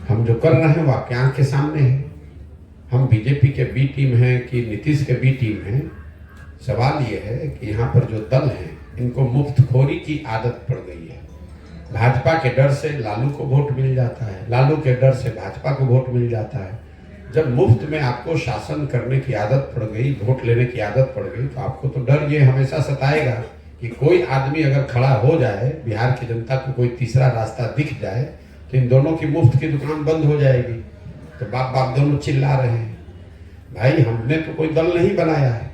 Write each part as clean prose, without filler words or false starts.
हम जो कर रहे हैं वो आपके आंख के सामने है। हम बीजेपी के बी टीम हैं कि नीतीश के बी टीम हैं, सवाल ये है कि यहाँ पर जो दल हैं इनको मुफ्तखोरी की आदत पड़ गई है। भाजपा के डर से लालू को वोट मिल जाता है, लालू के डर से भाजपा को वोट मिल जाता है। जब मुफ्त में आपको शासन करने की आदत पड़ गई, वोट लेने की आदत पड़ गई, तो आपको तो डर ये हमेशा सताएगा कि कोई आदमी अगर खड़ा हो जाए, बिहार की जनता को कोई तीसरा रास्ता दिख जाए तो इन दोनों की मुफ्त की दुकान बंद हो जाएगी। तो बाप बाप दोनों चिल्ला रहे हैं। भाई हमने तो कोई दल नहीं बनाया है,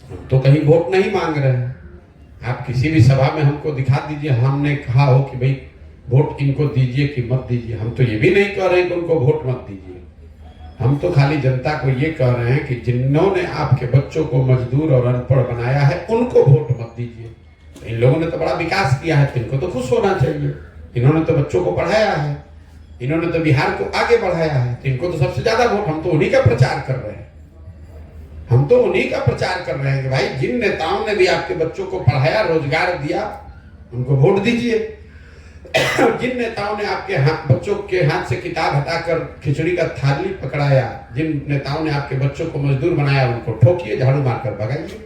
हम तो कहीं वोट नहीं मांग रहे हैं। आप किसी भी सभा में हमको दिखा दीजिए हमने कहा हो कि भाई वोट इनको दीजिए कि मत दीजिए। हम तो ये भी नहीं कह रहे हैं कि उनको वोट मत दीजिए। हम तो खाली जनता को ये कह रहे हैं कि जिन्होंने आपके बच्चों को मजदूर और अनपढ़ बनाया है उनको वोट मत दीजिए। इन लोगों ने तो बड़ा विकास किया है, तो इनको तो खुश होना चाहिए। इन्होंने तो बच्चों को पढ़ाया है, इन्होंने तो बिहार को आगे बढ़ाया है, तो इनको तो सबसे ज्यादा वोट। हम तो उन्हीं का प्रचार कर रहे हैं, हम तो उन्हीं का प्रचार कर रहे हैं कि भाई जिन नेताओं ने भी आपके बच्चों को पढ़ाया, रोजगार दिया, उनको वोट दीजिए। जिन नेताओं ने आपके बच्चों के हाथ से किताब हटाकर खिचड़ी का थाली पकड़ाया, जिन नेताओं ने आपके बच्चों को मजदूर बनाया, उनको ठोकिए, झाड़ू मारकर भगाइए।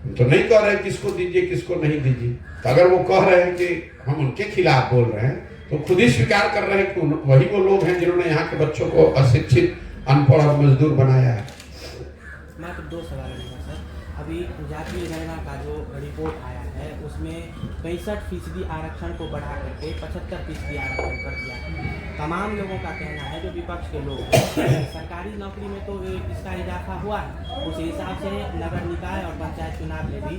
हम तो नहीं कह रहे हैं किसको दीजिए किसको नहीं दीजिए। तो अगर वो कह रहे हैं कि हम उनके खिलाफ बोल रहे हैं, तो खुद ही स्वीकार कर रहे हैं कि वही वो लोग हैं जिन्होंने यहाँ के बच्चों को अशिक्षित, अनपढ़ और मजदूर बनाया है। मैं तो 2 सवाल है सर। अभी जातीय जनगणना का जो रिपोर्ट आया है उसमें 65% आरक्षण को बढ़ा करके 75% आरक्षण कर दिया। तमाम लोगों का कहना है, जो विपक्ष के लोग हैं, सरकारी नौकरी में तो इसका इजाफा हुआ है, उस हिसाब से नगर निकाय और पंचायत चुनाव में भी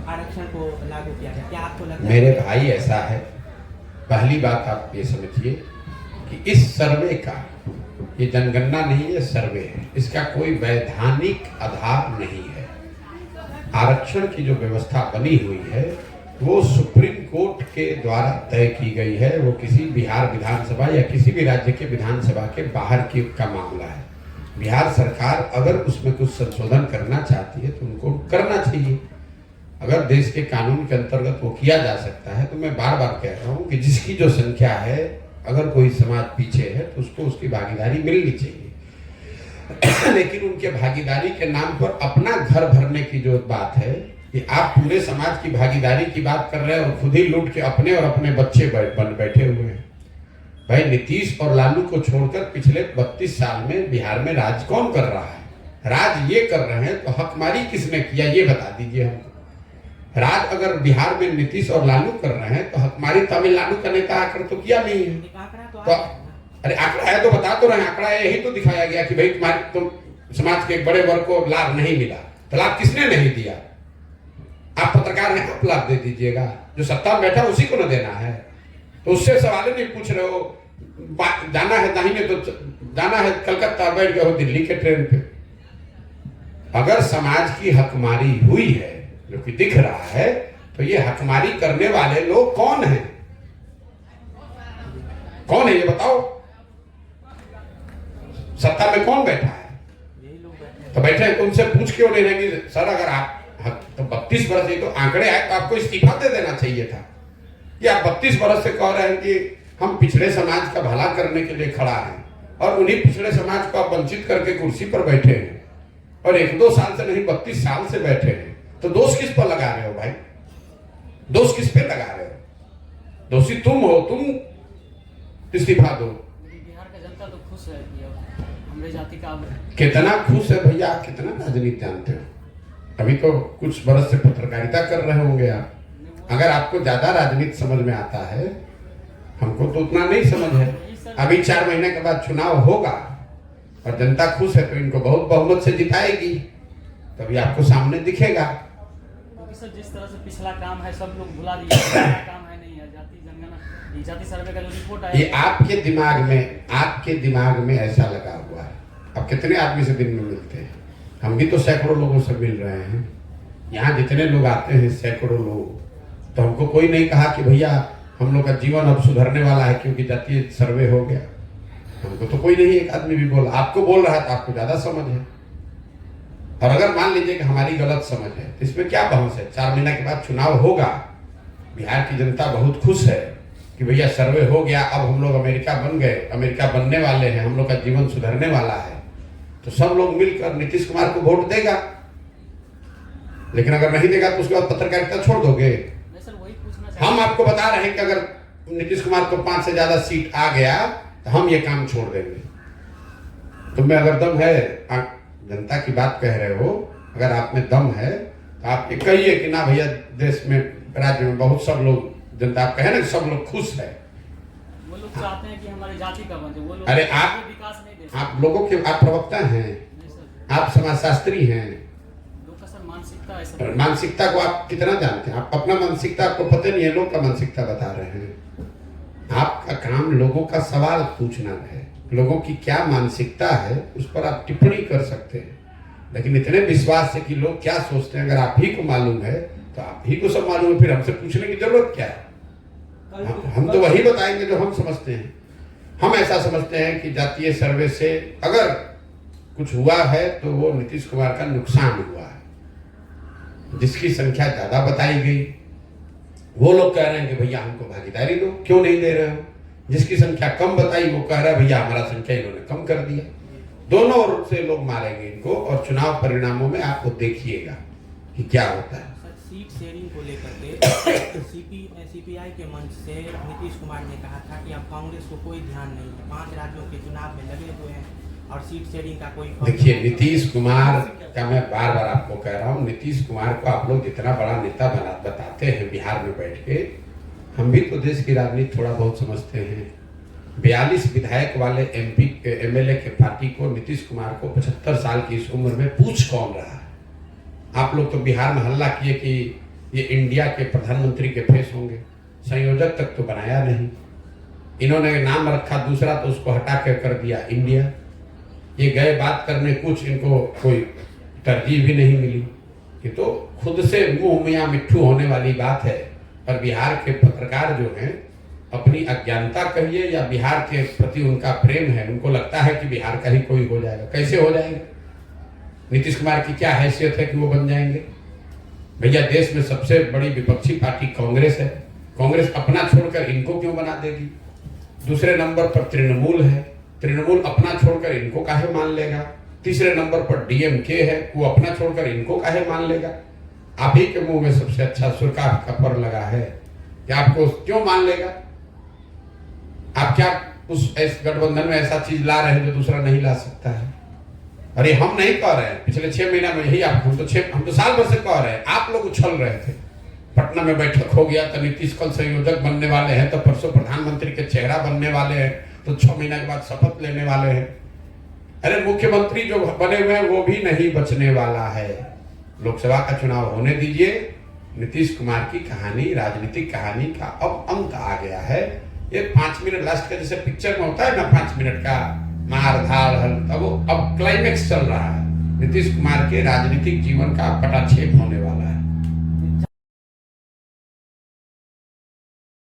आरक्षण को लागू किया है। क्या आपको लगता है? मेरे भाई ऐसा है, पहली बात आप ये समझिए कि इस सर्वे का, ये जनगणना नहीं है, सर्वे है, इसका कोई वैधानिक आधार नहीं है। आरक्षण की जो व्यवस्था बनी हुई है वो सुप्रीम कोर्ट के द्वारा तय की गई है। वो किसी बिहार विधानसभा या किसी भी राज्य के विधानसभा के बाहर की का मामला है। बिहार सरकार अगर उसमें कुछ संशोधन करना चाहती है तो उनको करना चाहिए। अगर देश के कानून के अंतर्गत वो किया जा सकता है, तो मैं बार बार कह रहा हूँ कि जिसकी जो संख्या है, अगर कोई समाज पीछे है तो उसको उसकी भागीदारी मिलनी चाहिए। लेकिन उनके भागीदारी के नाम पर अपना घर भरने की जो बात है, कि आप पूरे समाज की भागीदारी की बात कर रहे हैं और खुद ही लूट के अपने और अपने बच्चे बन बैठे हुए हैं। भाई नीतीश और लालू को छोड़कर पिछले 32 साल में बिहार में राज कौन कर रहा है? राज ये कर रहे हैं तो हकमारी किसने किया, ये बता दीजिए हमको। राज अगर बिहार में नीतीश और लालू कर रहे हैं तो हकमारी तमिलनाडु का नेता आकर तो किया नहीं है। तो अरे आंकड़ा है तो बता तो रहे हैं, आंकड़ा यही तो दिखाया गया कि भाई तुम समाज के एक बड़े वर्ग को लाभ नहीं मिला। तो लाभ किसने नहीं दिया? आप पत्रकार हैं, आप लाभ दे दीजिएगा। जो सत्ता में बैठा उसी को न देना है। तो उससे सवाल नहीं पूछ रहे हो। जाना है दाहिने तो जाना है कलकत्ता, बैठ गए हो दिल्ली के ट्रेन पे। अगर समाज की हकमारी हुई है, जो कि दिख रहा है, तो ये हकमारी करने वाले लोग कौन हैं? कौन है ये बताओ? सत्ता में कौन बैठा है? तो बैठे हैं तो उनसे पूछ क्यों नहीं रहे कि सर अगर आप तो 32 वर्ष ये तो आंकड़े आए तो आपको इस्तीफा दे देना चाहिए था। कि आप 32 वर्ष से कह रहे हैं कि हम पिछड़े समाज का भला करने के लिए खड़ा हैं और उन्हीं पिछड़े समाज को आप वंचित करके कुर्सी पर बैठे हैं और 1-2 साल से नहीं 32 साल से बैठे हैं। तो दोष किस पर लगा रहे हो भाई? दोष किस पे लगा रहे हो? दोषी तुम हो, तुम इस्तीफा दो। बिहार का जनता तो खुश है कि हमरे जाति का कितना खुश है भैया? आप कितना राजनीति जानते हो? अभी तो कुछ बरस से पत्रकारिता कर रहे होंगे आप। अगर आपको ज्यादा राजनीति समझ में आता है, हमको तो उतना नहीं समझ है। अभी 4 महीने के बाद चुनाव होगा और जनता खुश है तो इनको बहुत बहुमत से जिताएगी, तभी आपको सामने दिखेगा। सर जिस तरह से पिछला काम है सब लोग भुला दिए, काम है नहीं है जाति जनगणना, जाति सर्वे का जो रिपोर्ट आया, ये आपके दिमाग में ऐसा लगा हुआ है। अब कितने आदमी से दिन में मिलते हैं? हम भी तो सैकड़ों लोगों से मिल रहे हैं। यहाँ जितने लोग आते हैं सैकड़ों लोग, तो हमको कोई नहीं कहा कि भैया हम लोग का जीवन अब सुधरने वाला है क्योंकि जातीय सर्वे हो गया। हमको तो कोई नहीं एक आदमी भी बोला। आपको बोल रहा है तो आपको ज्यादा समझ है। और अगर मान लीजिए कि हमारी गलत समझ है तो इसमें क्या बहस है? 4 महीने के बाद चुनाव होगा, बिहार की जनता बहुत खुश है, कि भैया सर्वे हो गया, अब हम लोग अमेरिका बन गए, अमेरिका बनने वाले हैं, हम लोग का जीवन सुधरने वाला है, तो सब लोग मिलकर नीतीश कुमार को वोट देगा। लेकिन अगर नहीं देगा तो उसके बाद पत्रकारिता छोड़ दोगे? हम आपको बता रहे हैं कि अगर नीतीश कुमार को 5 से ज्यादा सीट आ गया तो हम ये काम छोड़ देंगे। तुम्हें अगर दम है, जनता की बात कह रहे हो, अगर आप में दम है तो आप ये कहिए कि ना भैया देश में, राज्य में बहुत सब लोग, जनता आप कहे ना कि सब लोग खुश है। वो लोग चाहते हैं कि हमारी जाति का बने, वो लोग अरे विकास नहीं दे सकते। आप लोगों के, आप प्रवक्ता हैं, आप समाजशास्त्री हैं, लोग का सर मानसिकता है सर। मानसिकता को आप कितना जानते हैं? आप अपना मानसिकता आपको पता नहीं है, लोग का मानसिकता बता रहे हैं। आपका काम लोगों का सवाल पूछना है, लोगों की क्या मानसिकता है उस पर आप टिप्पणी कर सकते हैं। लेकिन इतने विश्वास से कि लोग क्या सोचते हैं अगर आप ही को मालूम है तो आप ही को सब मालूम है, फिर हमसे पूछने की जरूरत क्या है? हम तो वही बताएंगे जो हम समझते हैं। हम ऐसा समझते हैं कि जातीय सर्वे से अगर कुछ हुआ है तो वो नीतीश कुमार का नुकसान हुआ है। जिसकी संख्या ज्यादा बताई गई वो लोग कह रहे हैं कि भैया हमको भागीदारी दो, क्यों नहीं दे रहे हो? जिसकी संख्या कम बताई वो कह रहा है भैया हमारा संख्या इन्होंने कम कर दिया। दोनों ओर से लोग मारेंगे इनको और चुनाव परिणामों में आपको देखिएगा कि क्या होता है। सर, सीट शेयरिंग को लेकर के सीपीआई के मंच से नीतीश कुमार ने कहा था कि अब कांग्रेस को कोई ध्यान नहीं है, 5 राज्यों के चुनाव में लगे हुए हैं और सीट शेयरिंग का कोई। देखिए नीतीश कुमार का मैं बार बार आपको कह रहा हूँ, नीतीश कुमार को आप लोग जितना बड़ा नेता बताते हैं बिहार में बैठ के, हम भी तो देश की राजनीति थोड़ा बहुत समझते हैं। 42 विधायक वाले एमएलए के पार्टी को नीतीश कुमार को 75 साल की इस उम्र में पूछ कौन रहा है? आप लोग तो बिहार में हल्ला किए कि ये इंडिया के प्रधानमंत्री के फेस होंगे, संयोजक तक तो बनाया नहीं। इन्होंने नाम रखा दूसरा तो उसको हटा कर दिया इंडिया। ये गए बात करने कुछ, इनको कोई तरजीह भी नहीं मिली। ये तो खुद से मुंह मियां मिट्ठू होने वाली बात है। पर बिहार के पत्रकार जो हैं, अपनी अज्ञानता कहिए या बिहार के प्रति उनका प्रेम है, उनको लगता है कि बिहार का ही कोई हो जाएगा। कैसे हो जाएगा? नीतीश कुमार की क्या हैसियत है कि वो बन जाएंगे? भैया देश में सबसे बड़ी विपक्षी पार्टी कांग्रेस है, कांग्रेस अपना छोड़कर इनको क्यों बना देगी? दूसरे नंबर पर तृणमूल है, तृणमूल अपना छोड़कर इनको काहे मान लेगा? तीसरे नंबर पर डीएमके है, वो अपना छोड़कर इनको काहे मान लेगा? आप ही के मुंह में सबसे अच्छा सुरकाह का पर लगा है कि आपको क्यों मान लेगा? आप क्या उस गठबंधन में ऐसा चीज ला रहे हैं जो दूसरा नहीं ला सकता है? अरे हम नहीं कह रहे हैं, पिछले 6 महीना में यही आप हम तो साल भर से कह रहे हैं, आप लोग उछल रहे थे। पटना में बैठक हो गया तो नीतीश कल संयोजक बनने वाले हैं, तो परसों प्रधानमंत्री के चेहरा बनने वाले हैं, तो 6 महीना के बाद शपथ लेने वाले हैं। अरे मुख्यमंत्री जो बने हुए हैं वो भी नहीं बचने वाला है। लोकसभा का चुनाव होने दीजिए। नीतीश कुमार की कहानी, राजनीतिक कहानी का अब अंत आ गया है। ये 5 मिनट लास्ट का जैसे पिक्चर में होता है ना, 5 मिनट का मार धाड़ हल, अब क्लाइमेक्स चल रहा है। नीतीश कुमार के राजनीतिक जीवन का पटाक्षेप होने वाला है।